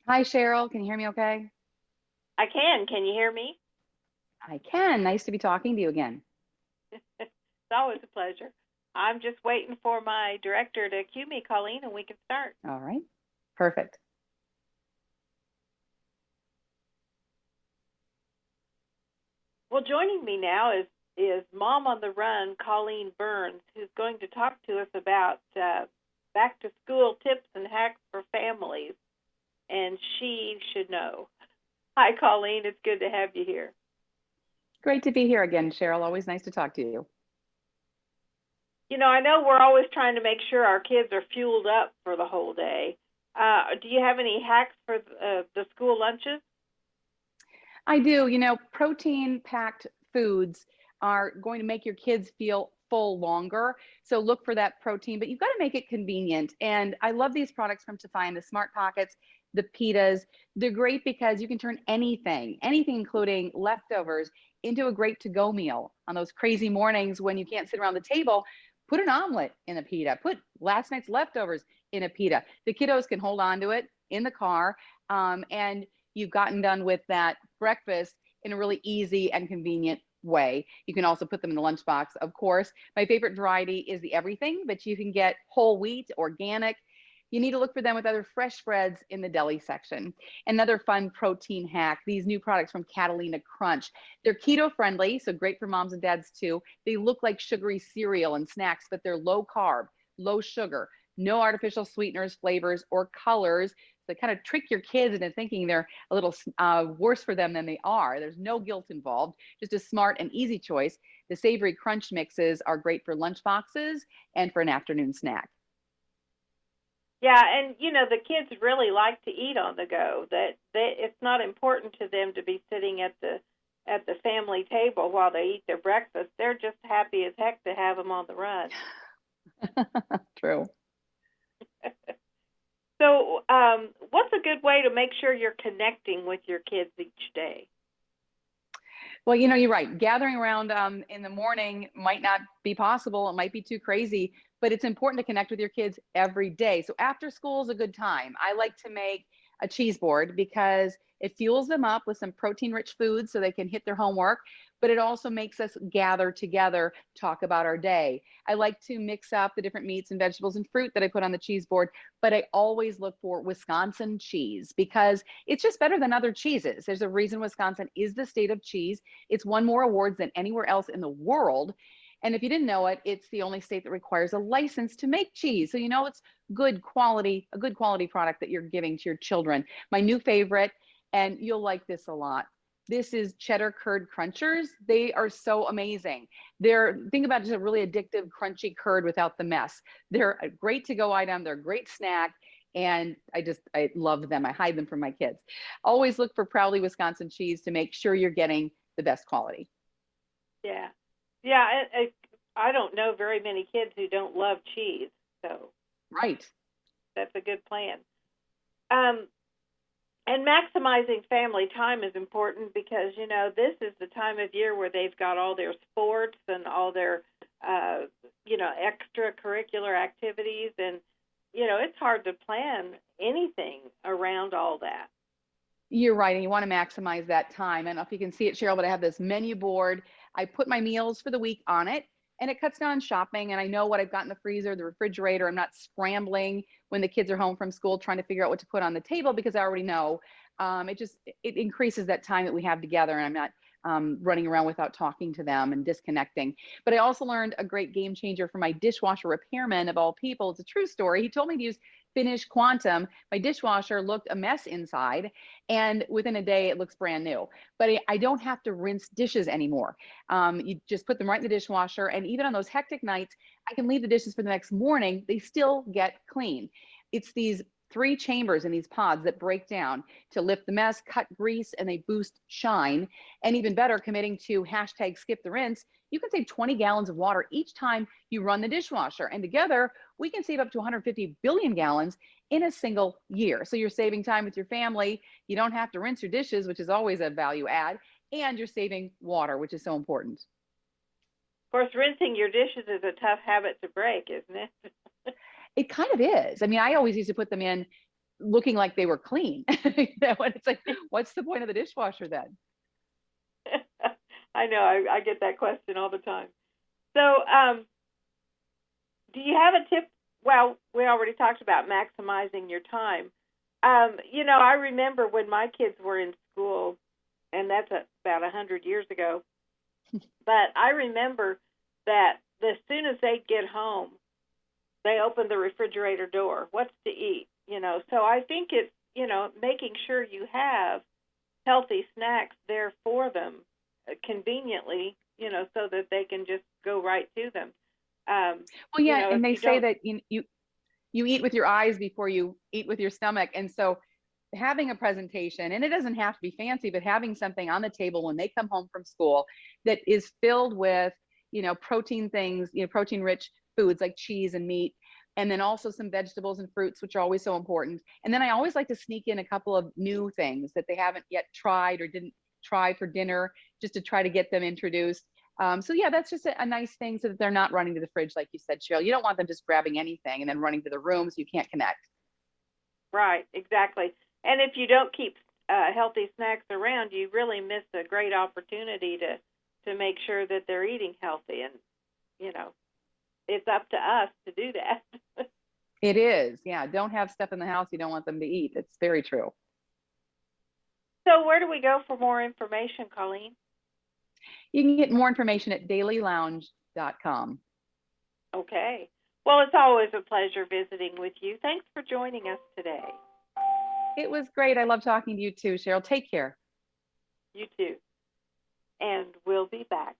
Hi, Cheryl. Can you hear me okay? I can. Can you hear me? I can. Nice to be talking to you again. It's always a pleasure. I'm just waiting for my director to cue me, Colleen, and we can start. All right. Perfect. Well, joining me now is Mom on the Run, Colleen Burns, who's going to talk to us about back to school tips and hacks for families, and she should know. Hi, Colleen. It's good to have you here. Great to be here again, Cheryl. Always nice to talk to you. I know we're always trying to make sure our kids are fueled up for the whole day. Do you have any hacks for the school lunches? I do. Protein packed foods are going to make your kids feel full longer. So look for that protein, but you've got to make it convenient. And I love these products from Tefine, the Smart Pockets, the pitas. They're great because you can turn anything, including leftovers, into a great to go meal on those crazy mornings when you can't sit around the table. Put an omelet in a pita, put last night's leftovers in a pita. The kiddos can hold on to it in the car. And you've gotten done with that breakfast in a really easy and convenient way. You can also put them in the lunchbox, of course. My favorite variety is the everything, but you can get whole wheat, organic. You need to look for them with other fresh spreads in the deli section. Another fun protein hack, these new products from Catalina Crunch. They're keto friendly, so great for moms and dads too. They look like sugary cereal and snacks, but they're low carb, low sugar, no artificial sweeteners, flavors, or colors. So kind of trick your kids into thinking they're a little worse for them than they are. There's no guilt involved, just a smart and easy choice. The savory crunch mixes are great for lunch boxes and for an afternoon snack. Yeah, and the kids really like to eat on the go. It's not important to them to be sitting at the family table while they eat their breakfast. They're just happy as heck to have them on the run. True. So, what's a good way to make sure you're connecting with your kids each day? Well, you're right. Gathering around in the morning might not be possible. It might be too crazy, but it's important to connect with your kids every day. So after school is a good time. I like to make a cheese board because it fuels them up with some protein rich foods so they can hit their homework, but it also makes us gather together, talk about our day. I like to mix up the different meats and vegetables and fruit that I put on the cheese board, but I always look for Wisconsin cheese because it's just better than other cheeses. There's a reason Wisconsin is the state of cheese. It's won more awards than anywhere else in the world. And if you didn't know it, it's the only state that requires a license to make cheese. So it's good quality, a good quality product that you're giving to your children. My new favorite, and you'll like this a lot. This is cheddar curd crunchers. They are so amazing. Think about just a really addictive, crunchy curd without the mess. They're a great to go item. They're a great snack. And I love them. I hide them from my kids. Always look for Proudly Wisconsin cheese to make sure you're getting the best quality. Yeah, yeah. I don't know very many kids who don't love cheese, so Right. that's a good plan. Um, and maximizing family time is important because this is the time of year where they've got all their sports and all their extracurricular activities, and it's hard to plan anything around all that. You're right. And you want to maximize that time. I don't know if you can see it, Cheryl, but I have this menu board. I put my meals for the week on it and it cuts down on shopping. And I know what I've got in the freezer, the refrigerator. I'm not scrambling when the kids are home from school trying to figure out what to put on the table because I already know. It increases that time that we have together and I'm not running around without talking to them and disconnecting. But I also learned a great game changer for my dishwasher repairman of all people. It's a true story. He told me to use Finish Quantum. My dishwasher looked a mess inside, and within a day, it looks brand new. But I don't have to rinse dishes anymore. You just put them right in the dishwasher, and even on those hectic nights, I can leave the dishes for the next morning. They still get clean. It's these three chambers in these pods that break down to lift the mess, cut grease, and they boost shine. And even better, committing to hashtag skip the rinse, you can save 20 gallons of water each time you run the dishwasher. And together, we can save up to 150 billion gallons in a single year. So you're saving time with your family. You don't have to rinse your dishes, which is always a value add. And you're saving water, which is so important. Of course, rinsing your dishes is a tough habit to break, isn't it? It kind of is. I mean, I always used to put them in looking like they were clean. And it's like, what's the point of the dishwasher then? I know, I get that question all the time. So, do you have a tip? Well, we already talked about maximizing your time. I remember when my kids were in school, and that's about 100 years ago. But I remember that as soon as they get home, they open the refrigerator door. What's to eat? So I think it's, making sure you have healthy snacks there for them conveniently, so that they can just go right to them. Well, yeah, If and they you say don't, that you eat with your eyes before you eat with your stomach. And so having a presentation, and it doesn't have to be fancy, but having something on the table when they come home from school that is filled with, protein things, protein rich foods like cheese and meat, and then also some vegetables and fruits, which are always so important. And then I always like to sneak in a couple of new things that they haven't yet tried or didn't try for dinner, just to try to get them introduced. So yeah, that's just a nice thing, so that they're not running to the fridge, like you said, Cheryl. You don't want them just grabbing anything and then running to the room so you can't connect. right, exactly. And if you don't keep healthy snacks around, you really miss a great opportunity to make sure that they're eating healthy. And it's up to us to do that. It is, yeah. Don't have stuff in the house you don't want them to eat. It's very true. So where do we go for more information, Colleen? You can get more information at dailylounge.com. Okay. Well, it's always a pleasure visiting with you. Thanks for joining us today. It was great. I love talking to you too, Cheryl. Take care. You too. And we'll be back.